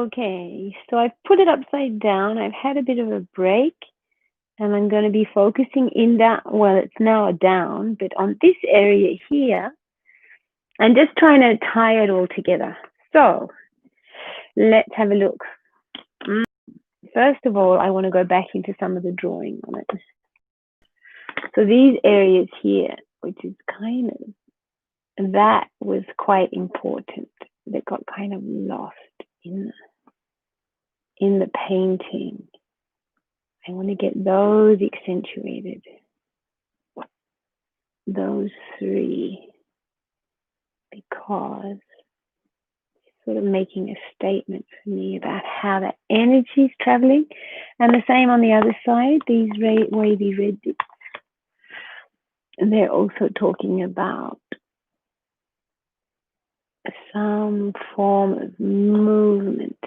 Okay, so I've put it upside down. I've had a bit of a break and I'm going to be focusing in down. Well, it's now a down, but on this area here, I'm just trying to tie it all together. So let's have a look. First of all, I want to go back into some of the drawing on it. So these areas here, which is kind of, that was quite important. That got kind of lost in the painting. I want to get those accentuated. Those three, because it's sort of making a statement for me about how that energy is traveling. And the same on the other side, these wavy red bits. And they're also talking about some form of movement.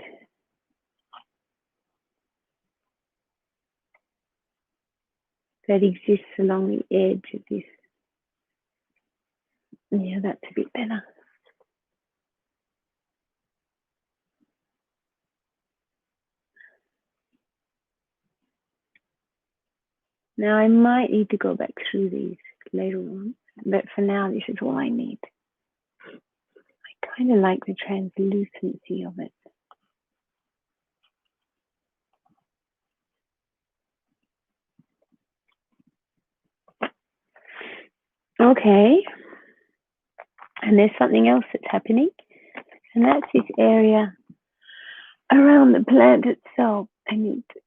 That exists along the edge of this. Yeah, that's a bit better. Now I might need to go back through these later on, but for now this is all I need. I kind of like the translucency of it. Okay, and there's something else that's happening, and that's this area around the plant itself. I need to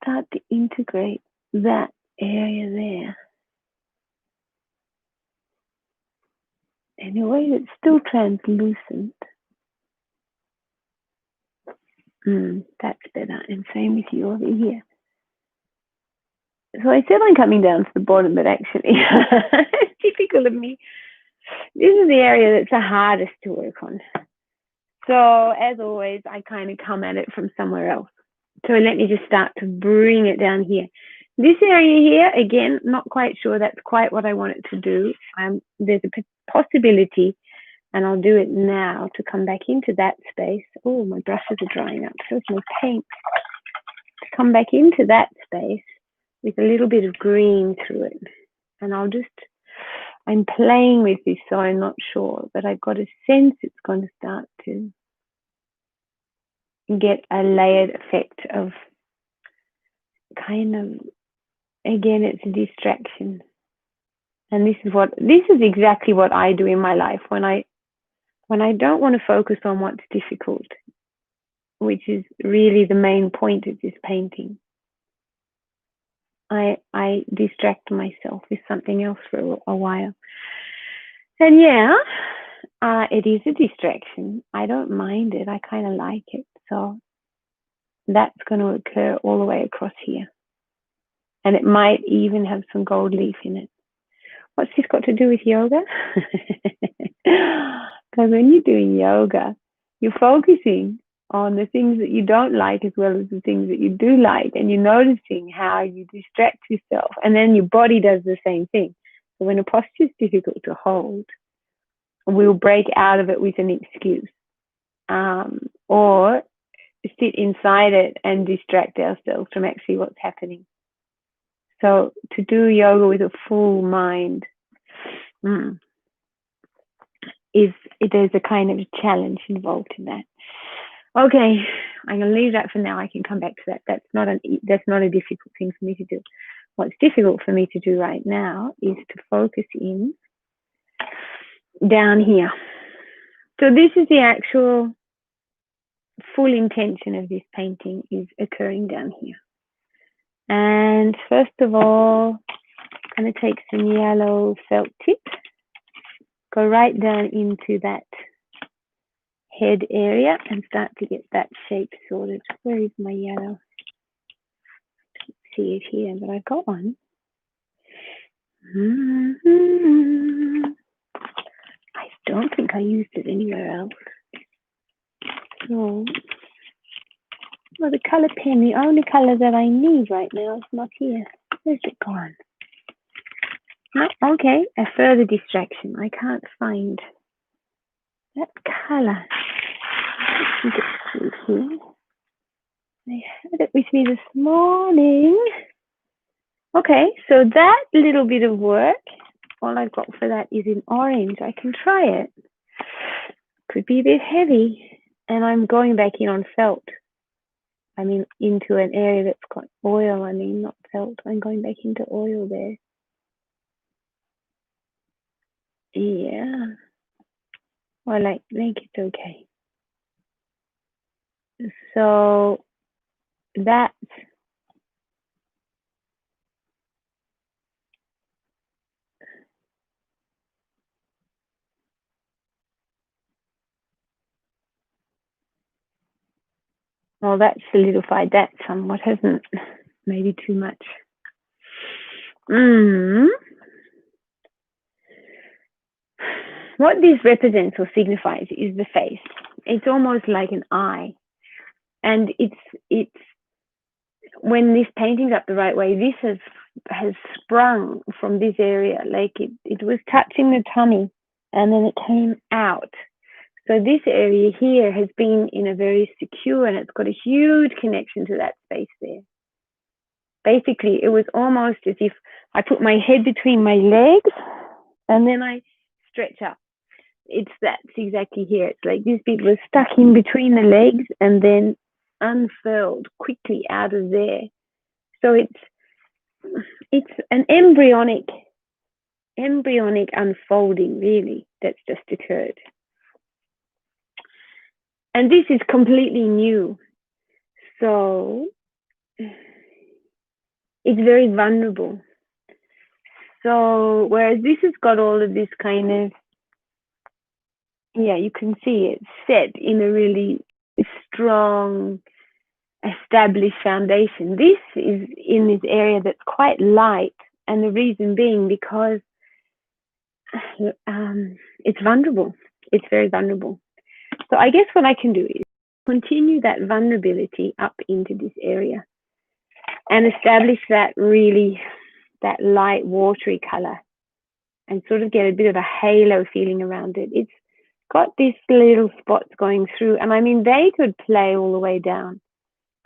start to integrate that area there in a way that's still translucent. That's better, and same with you over here. So I said I'm coming down to the bottom, but actually, it's typical of me. This is the area that's the hardest to work on. So as always, I kind of come at it from somewhere else. So let me just start to bring it down here. This area here, again, not quite sure that's quite what I want it to do. There's a possibility, and I'll do it now, to come back into that space. Oh, my brushes are drying up. So it's my paint. To come back into that space with a little bit of green through it. And I'm playing with this, so I'm not sure, but I've got a sense it's going to start to get a layered effect of kind of, again, it's a distraction. And this is exactly what I do in my life when I don't want to focus on what's difficult, which is really the main point of this painting. I distract myself with something else for a while. And yeah, it is a distraction. I don't mind it. I kind of like it. So that's going to occur all the way across here. And it might even have some gold leaf in it. What's this got to do with yoga? Because when you're doing yoga, you're focusing on the things that you don't like as well as the things that you do like, and you're noticing how you distract yourself, and then your body does the same thing. So when a posture is difficult to hold, we'll break out of it with an excuse, or sit inside it and distract ourselves from actually what's happening. So to do yoga with a full mind there's a kind of challenge involved in that. Okay, I'm going to leave that for now. I can come back to that. That's not a difficult thing for me to do. What's difficult for me to do right now is to focus in down here. So this is the actual full intention of this painting is occurring down here. And first of all, I'm going to take some yellow felt tip, go right down into that head area and start to get that shape sorted. Where is my yellow? I don't see it here, but I've got one. I don't think I used it anywhere else. So, well, the color pen, the only color that I need right now is not here. Where's it gone? Oh, okay, a further distraction. I can't find that color. I think it's looking. I had it with me this morning. Okay, so that little bit of work, all I've got for that is in orange. I can try it. Could be a bit heavy. And I'm going back in on felt. I mean, into an area that's got oil. I mean, not felt. I'm going back into oil there. Yeah. Well, like it's okay. So that's well, that's solidified that somewhat, hasn't it? Maybe too much. What this represents or signifies is the face. It's almost like an eye. And it's when this painting's up the right way, this has sprung from this area, like it was touching the tummy and then it came out. So this area here has been in a very secure, and it's got a huge connection to that space there. Basically, it was almost as if I put my head between my legs and then I stretch up. That's exactly here. It's like this bit was stuck in between the legs and then unfurled quickly out of there. So it's an embryonic unfolding, really, that's just occurred. And this is completely new. So it's very vulnerable. So whereas this has got all of this kind of, yeah, you can see it's set in a really strong, established foundation. This is in this area that's quite light, and the reason being because it's vulnerable. It's very vulnerable. So I guess what I can do is continue that vulnerability up into this area and establish that light watery color and sort of get a bit of a halo feeling around it. It's got these little spots going through, and I mean, they could play all the way down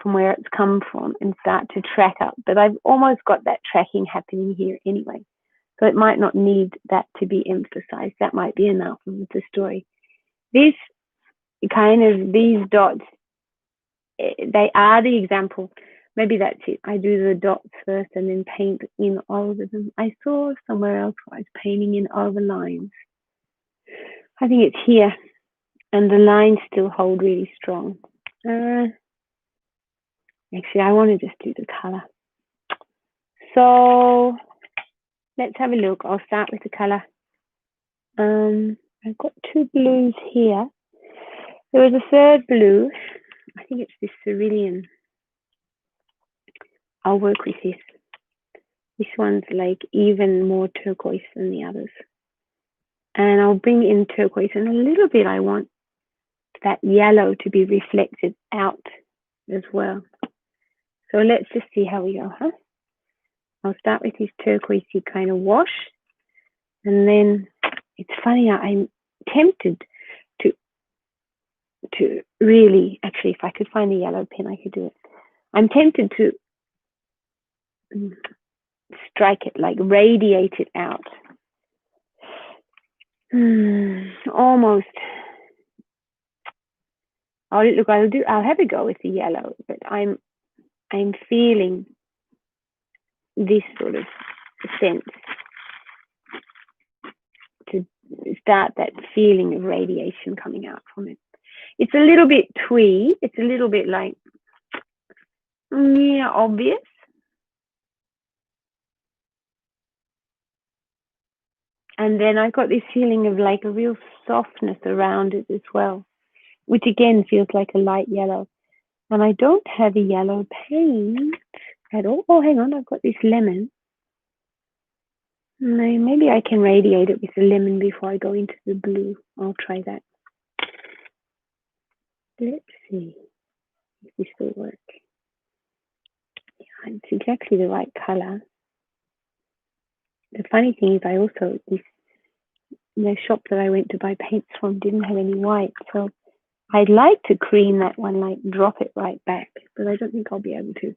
from where it's come from and start to track up, but I've almost got that tracking happening here anyway. So it might not need that to be emphasized. That might be enough of the story. These dots, they are the example. Maybe that's it. I do the dots first and then paint in over them. I saw somewhere else where I was painting in over lines. I think it's here. And the lines still hold really strong. Actually, I want to just do the color. So let's have a look. I'll start with the color. I've got two blues here. There was a third blue. I think it's this cerulean. I'll work with this. This one's like even more turquoise than the others. And I'll bring in turquoise, and a little bit I want that yellow to be reflected out as well. So let's just see how we go, huh? I'll start with this turquoisey kind of wash. And then it's funny, I'm tempted to really, actually, if I could find a yellow pen, I could do it. I'm tempted to strike it, like radiate it out. Almost. I'll have a go with the yellow, but I'm feeling this sort of sense to start that feeling of radiation coming out from it. It's a little bit twee. It's a little bit like, yeah, obvious. And then I got this feeling of like a real softness around it as well, which again feels like a light yellow. And I don't have a yellow paint at all. Oh, hang on, I've got this lemon. Maybe I can radiate it with the lemon before I go into the blue. I'll try that. Let's see if this will work. Yeah, it's exactly the right color. The funny thing is, the shop that I went to buy paints from didn't have any white, so I'd like to cream that one, like drop it right back, but I don't think I'll be able to.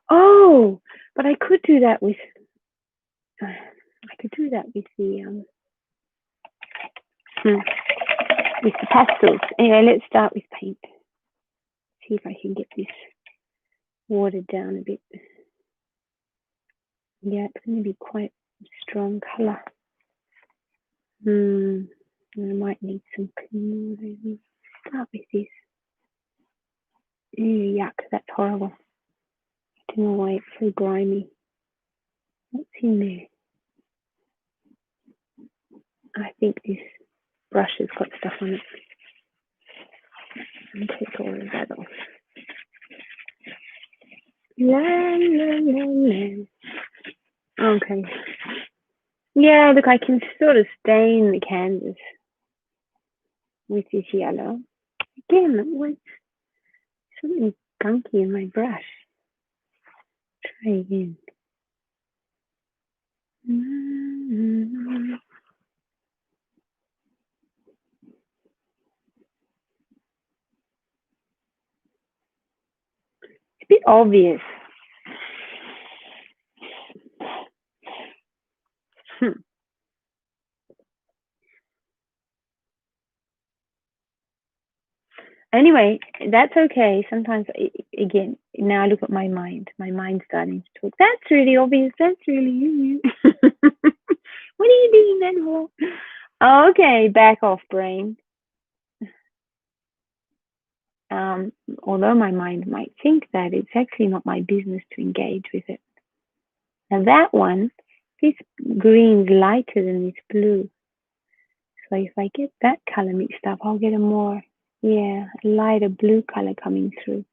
Oh, but I could do that with, with the pastels. Anyway, let's start with paint. See if I can get this watered down a bit. Yeah, it's going to be quite a strong color. I might need some clean water. Start with this. Ew, yuck, that's horrible. I don't know why it's so grimy. What's in there? I think this brush has got stuff on it. I'll take all of that off. La, la, la, la. Okay. Yeah, look, I can sort of stain the canvas with this yellow. Again, that was something gunky in my brush. Try again. It's a bit obvious. Anyway, that's okay. Sometimes, again, now I look at my mind. My mind's starting to talk. That's really obvious. That's really you. What are you doing that for? Okay, back off, brain. Although my mind might think that, it's actually not my business to engage with it. Now that one, this green's lighter than this blue. So if I get that color mixed up, I'll get a more, lighter blue color coming through.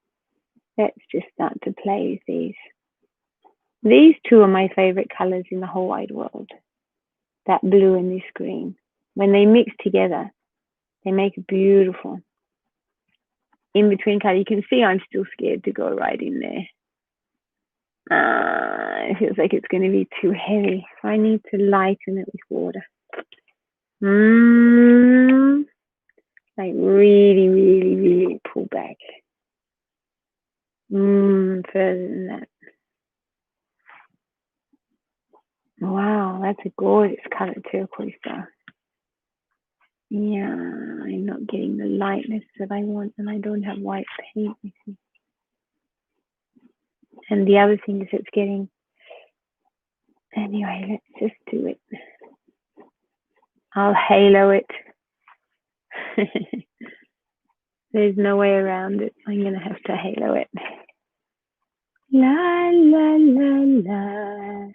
Let's just start to play with these. These two are my favorite colors in the whole wide world. That blue and this green. When they mix together, they make it beautiful. In between color, you can see I'm still scared to go right in there. It feels like it's going to be too heavy. So I need to lighten it with water. Like really, really, really pull back. Further than that. Wow, that's a gorgeous color, turquoise though. Yeah, I'm not getting the lightness that I want, and I don't have white paint with me. And the other thing is it's getting, anyway, let's just do it. I'll halo it. There's no way around it. I'm going to have to halo it. La, la, la, la.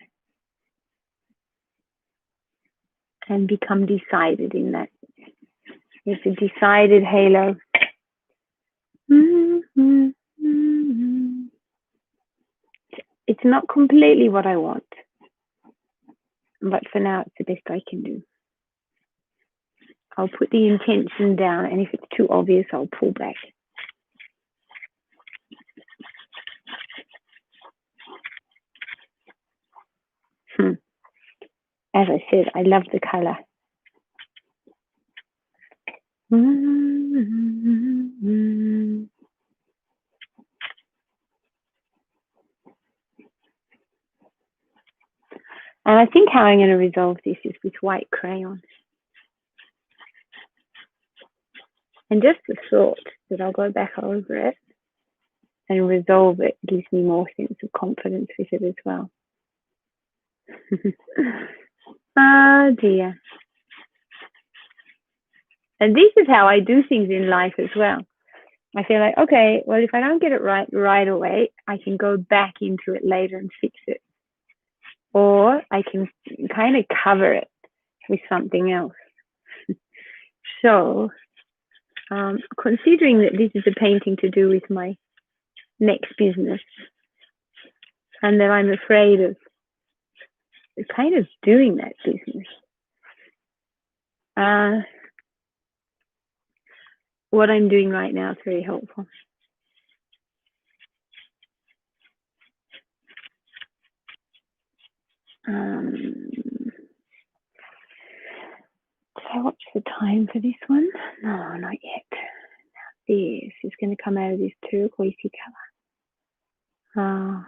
And become decided in that. It's a decided halo. It's not completely what I want, but for now, it's the best I can do. I'll put the intention down, and if it's too obvious, I'll pull back. As I said, I love the color. And I think how I'm going to resolve this is with white crayon. And just the thought that I'll go back over it and resolve it gives me more sense of confidence with it as well. Oh dear. And this is how I do things in life as well. I feel like, okay, well, if I don't get it right away, I can go back into it later and fix it. Or I can kind of cover it with something else. So, considering that this is a painting to do with my next business, and that I'm afraid of kind of doing that business, what I'm doing right now is very helpful. Did I watch the time for this one? No, not yet. this is going to come out of this turquoisey color.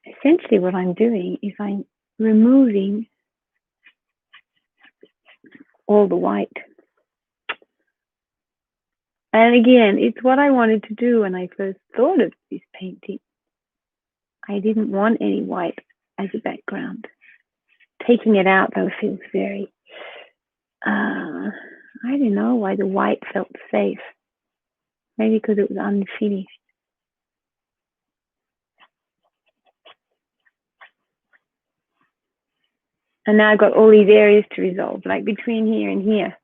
Essentially what I'm doing is I'm removing all the white. And again, it's what I wanted to do when I first thought of this painting. I didn't want any white as a background. Taking it out though feels very, I don't know why the white felt safe. Maybe because it was unfinished. And now I've got all these areas to resolve, like between here and here.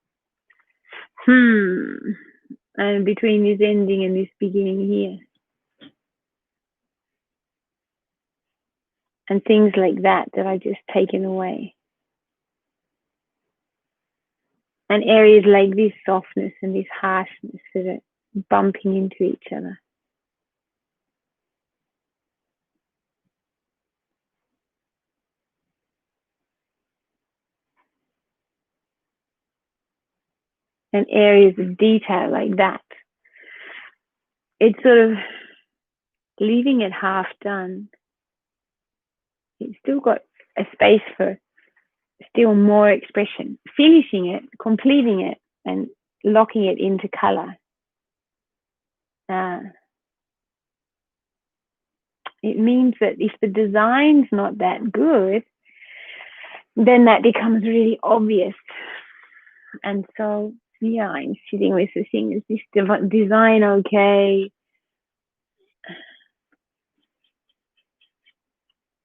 And between this ending and this beginning here. And things like that I've just taken away. And areas like this softness and this harshness that are bumping into each other. And areas of detail like that. It's sort of leaving it half done. It's still got a space for still more expression. Finishing it, completing it, and locking it into color. It means that if the design's not that good, then that becomes really obvious. And so, yeah, I'm sitting with the thing, is this design okay?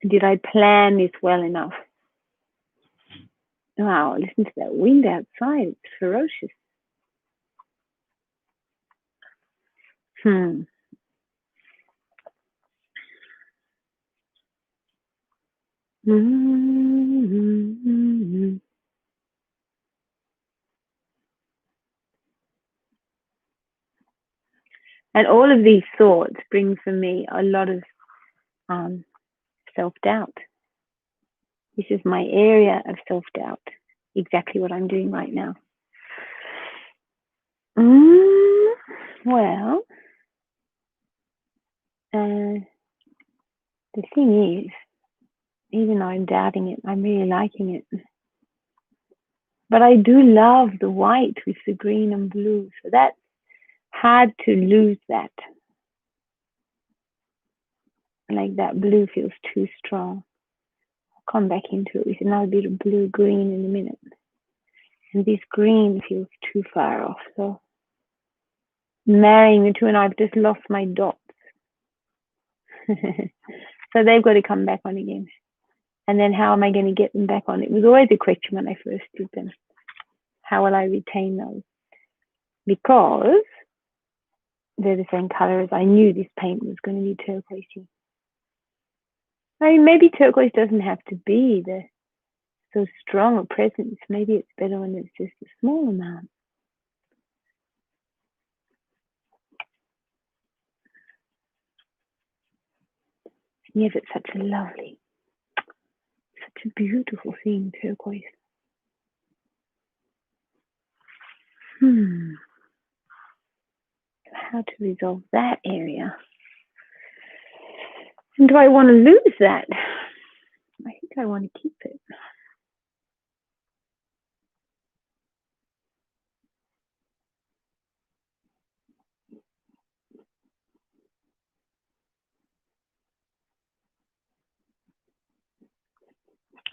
Did I plan this well enough? Wow, listen to that wind outside. It's ferocious. And all of these thoughts bring for me a lot of self-doubt. This is my area of self-doubt. Exactly what I'm doing right now. Well, the thing is, even though I'm doubting it, I'm really liking it. But I do love the white with the green and blue. So that's hard to lose that. Like that blue feels too strong. I'll come back into it with another bit of blue green in a minute. And this green feels too far off. So marrying the two, and I've just lost my dots. So they've got to come back on again. And then how am I going to get them back on? It was always a question when I first did them. How will I retain those? Because they're the same color as I knew this paint was going to be turquoisey. I mean, maybe turquoise doesn't have to be so strong a presence. Maybe it's better when it's just a small amount. Yes, it's such a lovely, such a beautiful thing, turquoise. How to resolve that area? And do I want to lose that? I think I want to keep it.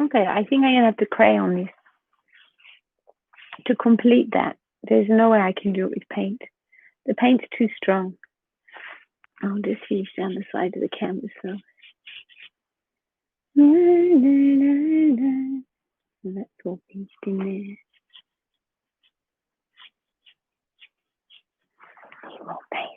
Okay, I think I'm going to have to crayon this to complete that. There's no way I can do it with paint. The paint's too strong. I'll just finish down the side of the canvas though. And that's all pinched in there. More paint.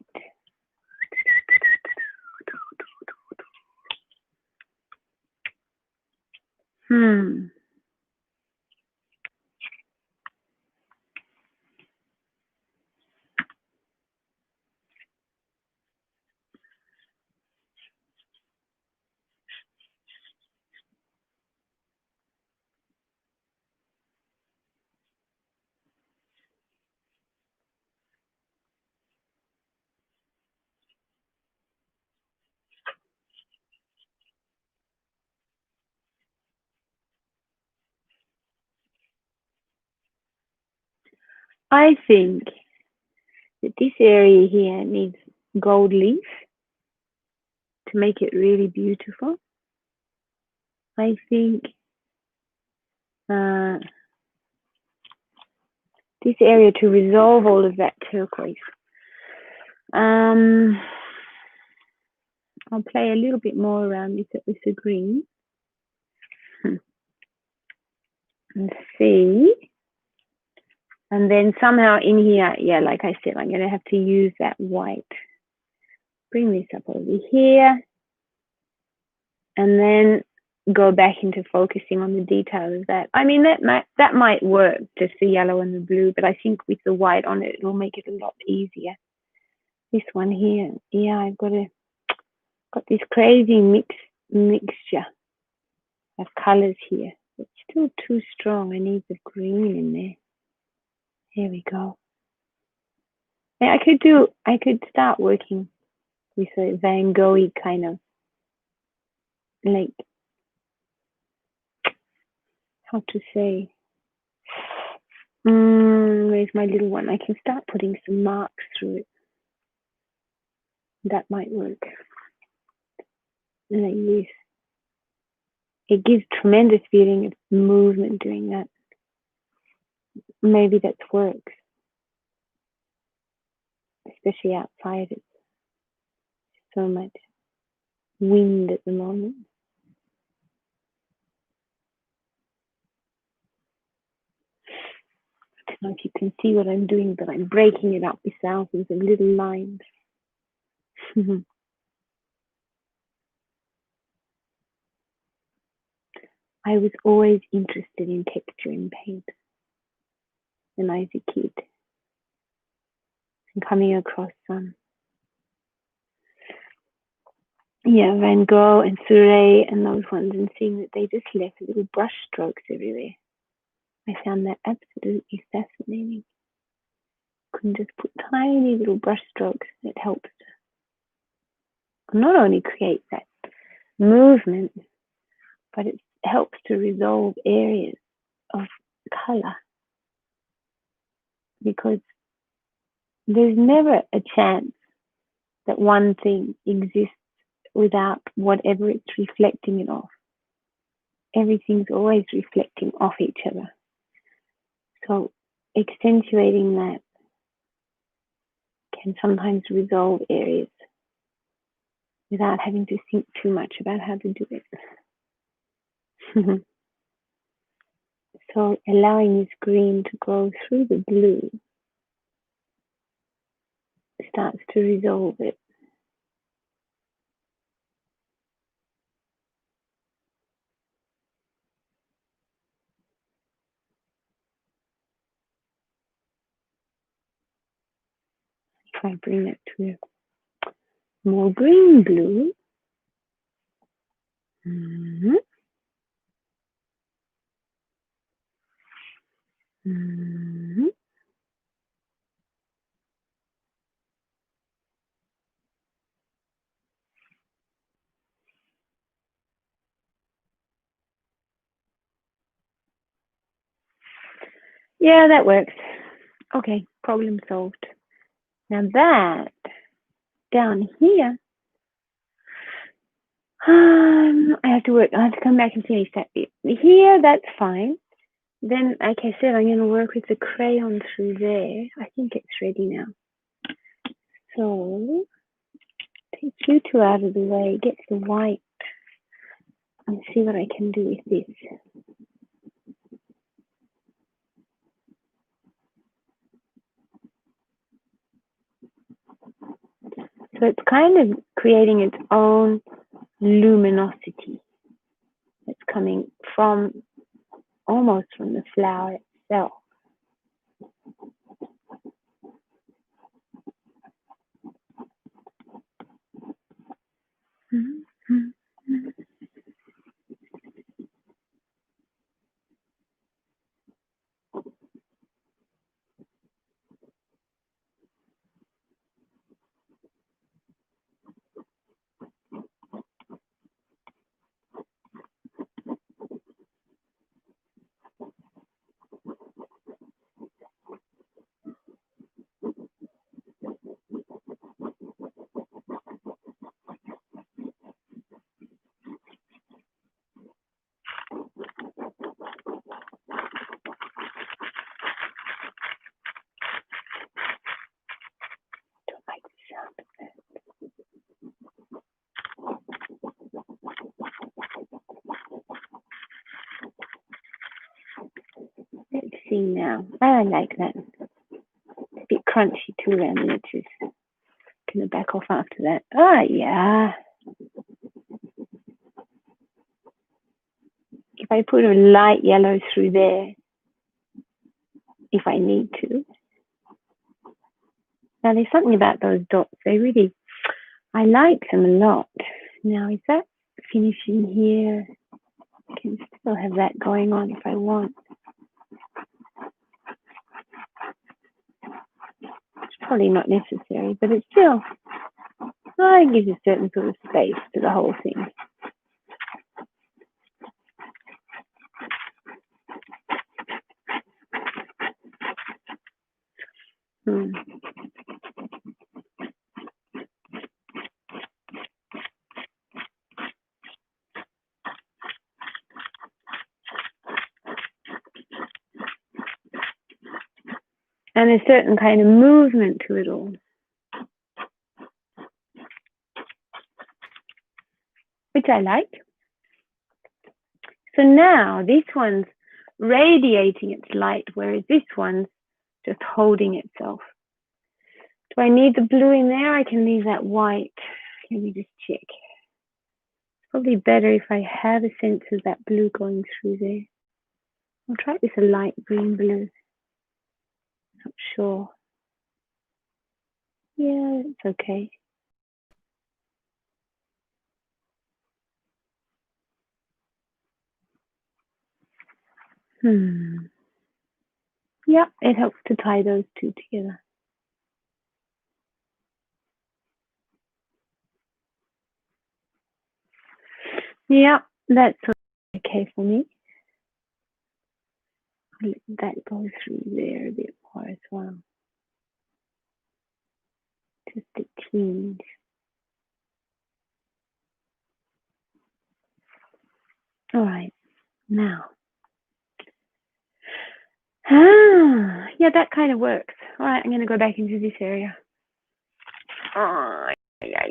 I think that this area here needs gold leaf to make it really beautiful. I think this area to resolve all of that turquoise. I'll play a little bit more around with the green and see. And then somehow in here, yeah, like I said, I'm going to have to use that white. Bring this up over here. And then go back into focusing on the detail of that. I mean, that might work, just the yellow and the blue, but I think with the white on it, it'll make it a lot easier. This one here, yeah, I've got this crazy mixture of colors here. It's still too strong. I need the green in there. Here we go. And I could start working with a Van Gogh kind of, like, how to say, where's my little one? I can start putting some marks through it. That might work. Like this. It gives tremendous feeling of movement doing that. Maybe that works. Especially outside, it's so much wind at the moment. I don't know if you can see what I'm doing, but I'm breaking it up with thousands of little lines. I was always interested in texture in paint when I was a kid. And coming across some, Van Gogh and Seurat and those ones, and seeing that they just left little brush strokes everywhere. I found that absolutely fascinating. Can just put tiny little brush strokes that helps to not only create that movement, but it helps to resolve areas of color, because there's never a chance that one thing exists without whatever it's reflecting it off. Everything's always reflecting off each other. So accentuating that can sometimes resolve areas without having to think too much about how to do it. So allowing this green to go through the blue starts to resolve it. If I bring it to more green blue, mm-hmm. Mm-hmm. Yeah, that works. Okay, problem solved. Now that down here, I have to come back and finish that bit. Here, that's fine. Then, like I said, I'm going to work with the crayon through there. I think it's ready now. So, take you two out of the way, get the white, and see what I can do with this. So it's kind of creating its own luminosity. It's coming from almost from the flower itself. seeing now. I like that. It's a bit crunchy too around the edges. Gonna back off after that. Oh yeah. If I put a light yellow through there, if I need to. Now there's something about those dots. I like them a lot. Now is that finishing here? I can still have that going on if I want. It's probably not necessary, but it's still, it gives a certain sort of space to the whole thing. And a certain kind of movement to it all, which I like. So now this one's radiating its light, whereas this one's just holding itself. Do I need the blue in there? I can leave that white. Let me just check. It's probably better if I have a sense of that blue going through there. I'll try this a light green blue. Not sure. Yeah, it's okay. Yeah, it helps to tie those two together. Yeah, that's okay for me. I'll let that go through there a bit more as well. Just a tinge. All right, now. Yeah, that kind of works. All right, I'm going to go back into this area. Yeah.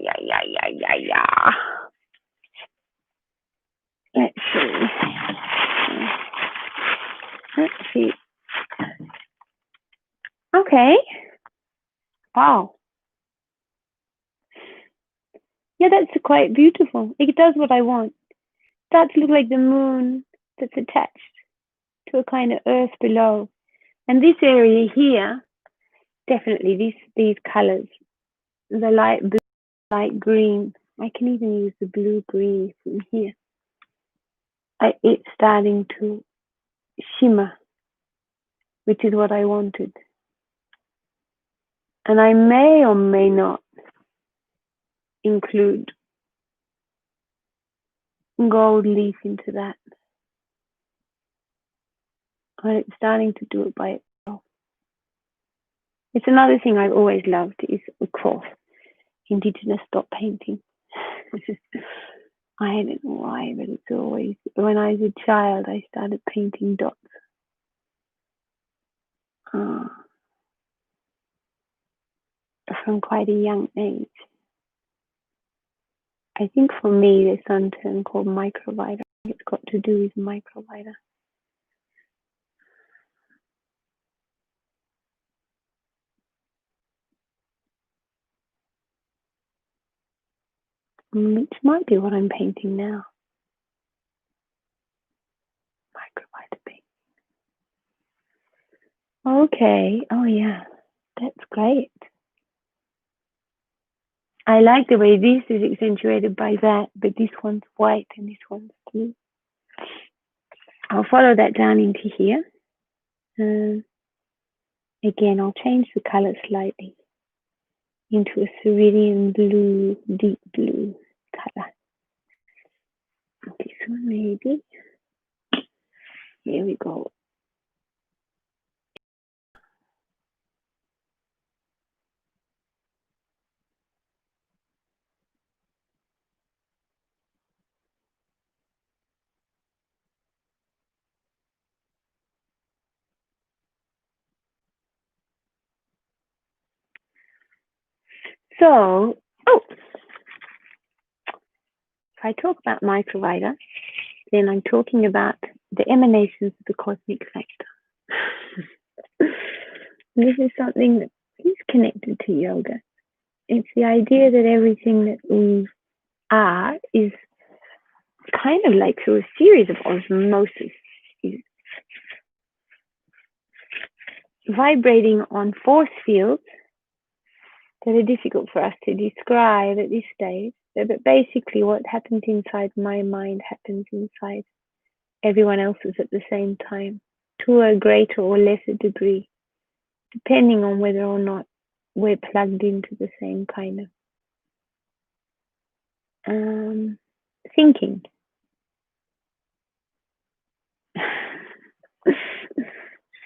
Let's see. Let's see. Okay. Wow. Yeah, that's quite beautiful. It does what I want. It starts to look like the moon that's attached to a kind of earth below. And this area here, definitely these colors, the light blue, light green. I can even use the blue green from here. It's starting to shimmer, which is what I wanted. And I may or may not include gold leaf into that. And it's starting to do it by itself. It's another thing I've always loved is, of course, Indigenous dot painting. I don't know why, but it's always, when I was a child, I started painting dots. From quite a young age. I think for me, there's some term called microvita. It's got to do with microvita. Which might be what I'm painting now. Microvita paint. Okay. Oh yeah, that's great. I like the way this is accentuated by that, but this one's white and this one's blue. I'll follow that down into here. Again, I'll change the color slightly into a cerulean blue, deep blue color. This one maybe. Here we go. So, if I talk about microvita, then I'm talking about the emanations of the cosmic factor. This is something that is connected to yoga. It's the idea that everything that we are is kind of like through a series of osmosis, is vibrating on force fields that are difficult for us to describe at this stage. But basically, what happens inside my mind happens inside everyone else's at the same time, to a greater or lesser degree, depending on whether or not we're plugged into the same kind of thinking.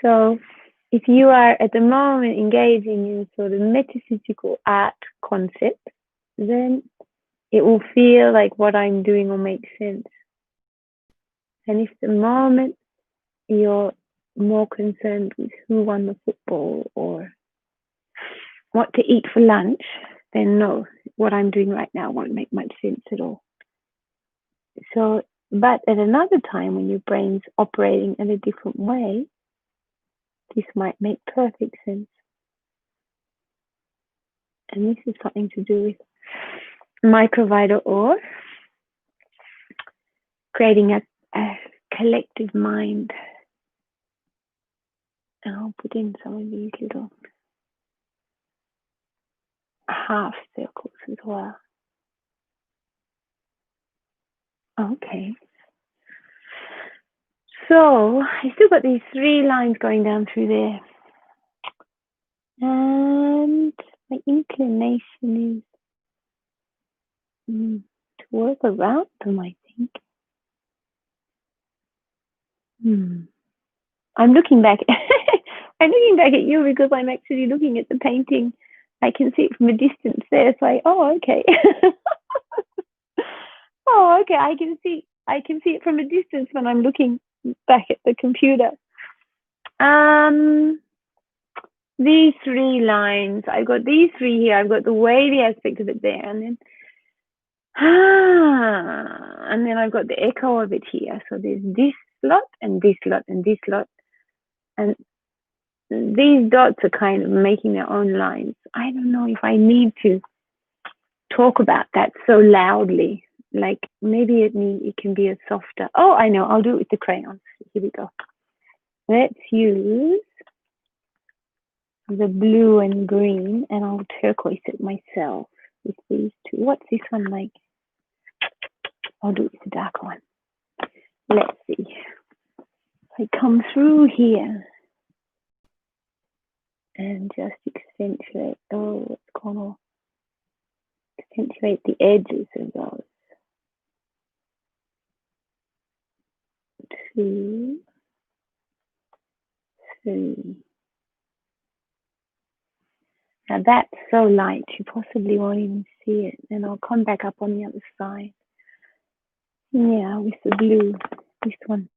So if you are at the moment engaging in sort of metaphysical art concepts, then it will feel like what I'm doing will make sense. And if the moment you're more concerned with who won the football or what to eat for lunch, then no, what I'm doing right now won't make much sense at all. So, but at another time when your brain's operating in a different way, this might make perfect sense. And this is something to do with microvital ore, creating a collective mind. And I'll put in some of these little half circles as well. Okay. So I still got these 3 lines going down through there. And my inclination is to work around them, I think. I'm looking back. I'm looking back at you because I'm actually looking at the painting. I can see it from a distance there. It's like, oh, okay. Oh, okay. I can see it from a distance when I'm looking back at the computer. These 3 lines. I've got these 3 here. I've got the wavy aspect of it there, and then I've got the echo of it here. So there's this lot and this lot and this lot, and these dots are kind of making their own lines. I don't know if I need to talk about that so loudly. Like maybe it can be a softer. Oh, I know. I'll do it with the crayons. Here we go. Let's use the blue and green, and I'll turquoise it myself with these 2. What's this one like? I'll do it with the dark one. Let's see. I come through here and just accentuate. Oh, what's going on? Accentuate the edges of those. 2, 3. Now that's so light, you possibly won't even see it. And I'll come back up on the other side. Yeah, with the blue, this one.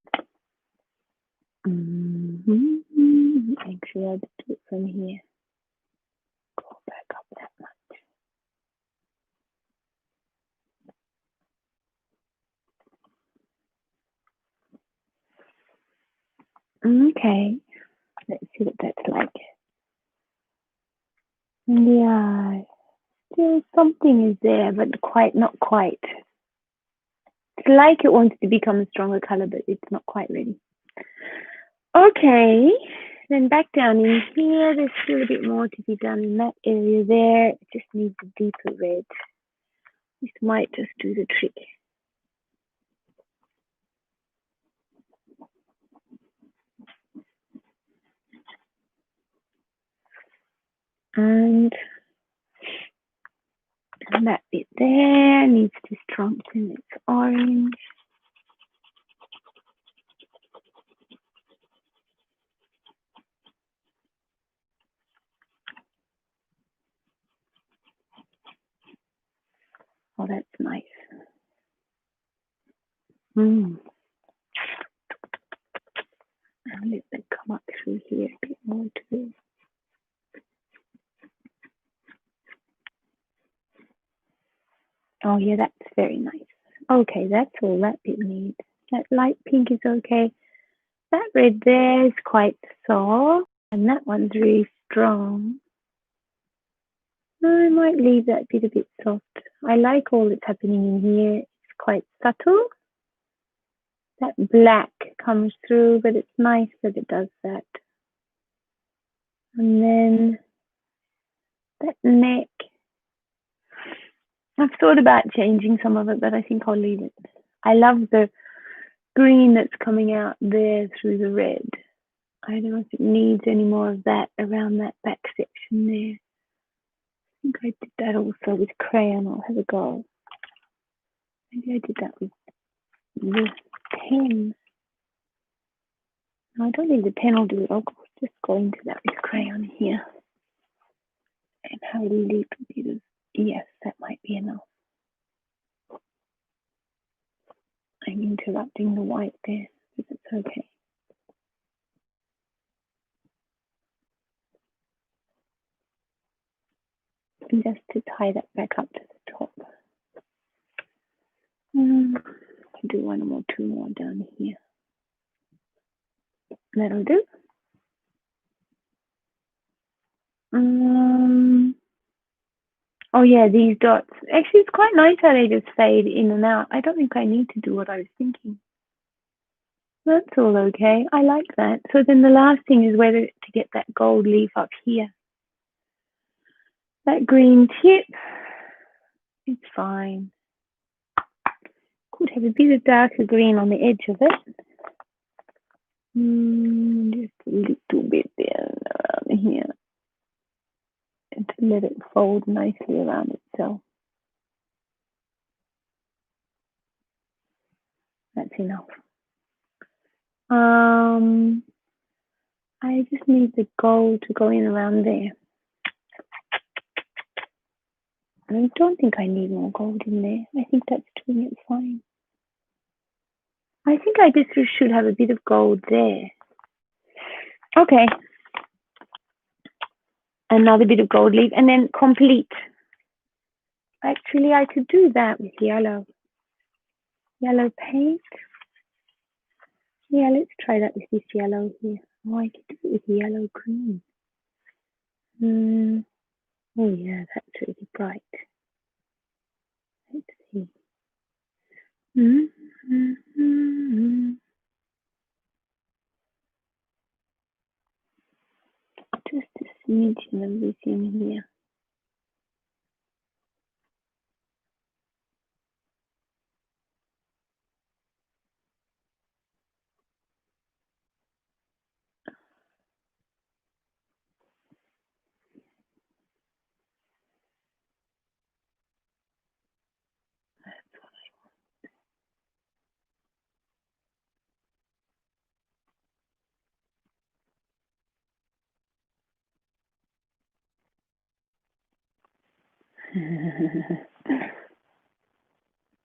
Actually, I'll do it from here. Go back up that much. Okay, let's see what that's like. Yeah, still something is there, but not quite. It's like it wants to become a stronger color, but it's not quite ready. Okay, then back down in here, there's still a bit more to be done in that area there. It just needs a deeper red. This might just do the trick. And that bit there needs to strengthen its orange. Oh, that's nice. And let that come up through here a bit more too. Oh yeah, that's very nice. Okay, that's all that bit needs. That light pink is okay. That red there is quite soft, and that one's really strong. I might leave that bit a bit soft. I like all that's happening in here. It's quite subtle. That black comes through, but it's nice that it does that. And then that neck. I've thought about changing some of it, but I think I'll leave it. I love the green that's coming out there through the red. I don't know if it needs any more of that around that back section there. I think I did that also with crayon. I'll have a go. Maybe I did that with the pen. No, I don't think the pen will do it. I'll just go into that with crayon here. And have a little bit of, yes, that might be enough. I'm interrupting the white there, but it's okay. And just to tie that back up to the top. I'll do one more, two more down here. That'll do. Oh yeah, these dots. Actually, it's quite nice how they just fade in and out. I don't think I need to do what I was thinking. That's all okay. I like that. So then the last thing is whether to get that gold leaf up here. That green tip, it's fine. Could have a bit of darker green on the edge of it. Just a little bit there around here. And to let it fold nicely around itself. That's enough. I just need the gold to go in around there. I don't think I need more gold in there. I think that's doing it fine. I think I just should have a bit of gold there. Okay. Another bit of gold leaf and then complete. Actually, I could do that with yellow. Yellow paint. Yeah, let's try that with this yellow here. Oh, I could do it with yellow green. Oh yeah, that's really bright. Let's see. Just a smidgen of this in here.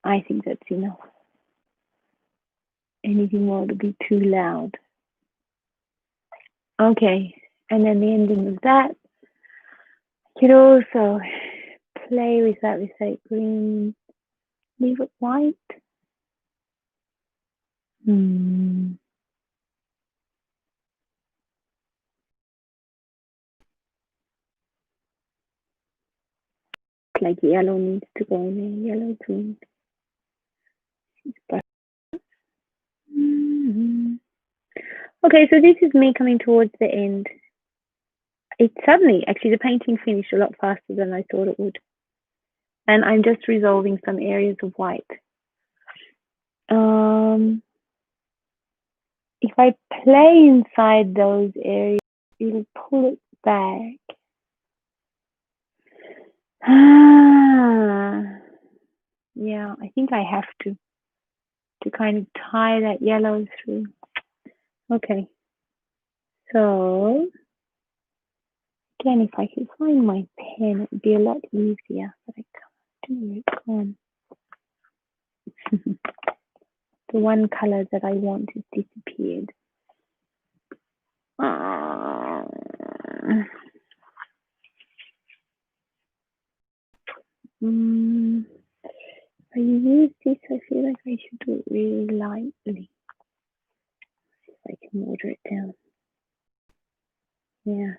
I think that's enough. Anything more to be too loud. Okay, and then the ending of that. I could also play with that with like green, leave it white. Like yellow needs to go in there, yellow, green. Okay, so this is me coming towards the end. It suddenly, actually, the painting finished a lot faster than I thought it would. And I'm just resolving some areas of white. If I play inside those areas, it'll pull it back. Yeah, I think I have to kind of tie that yellow through. Okay, so again, if I could find my pen, it would be a lot easier, but I can't do it. Come on. The one color that I want has disappeared. If I use this, I feel like I should do it really lightly. See if I can water it down. Yeah,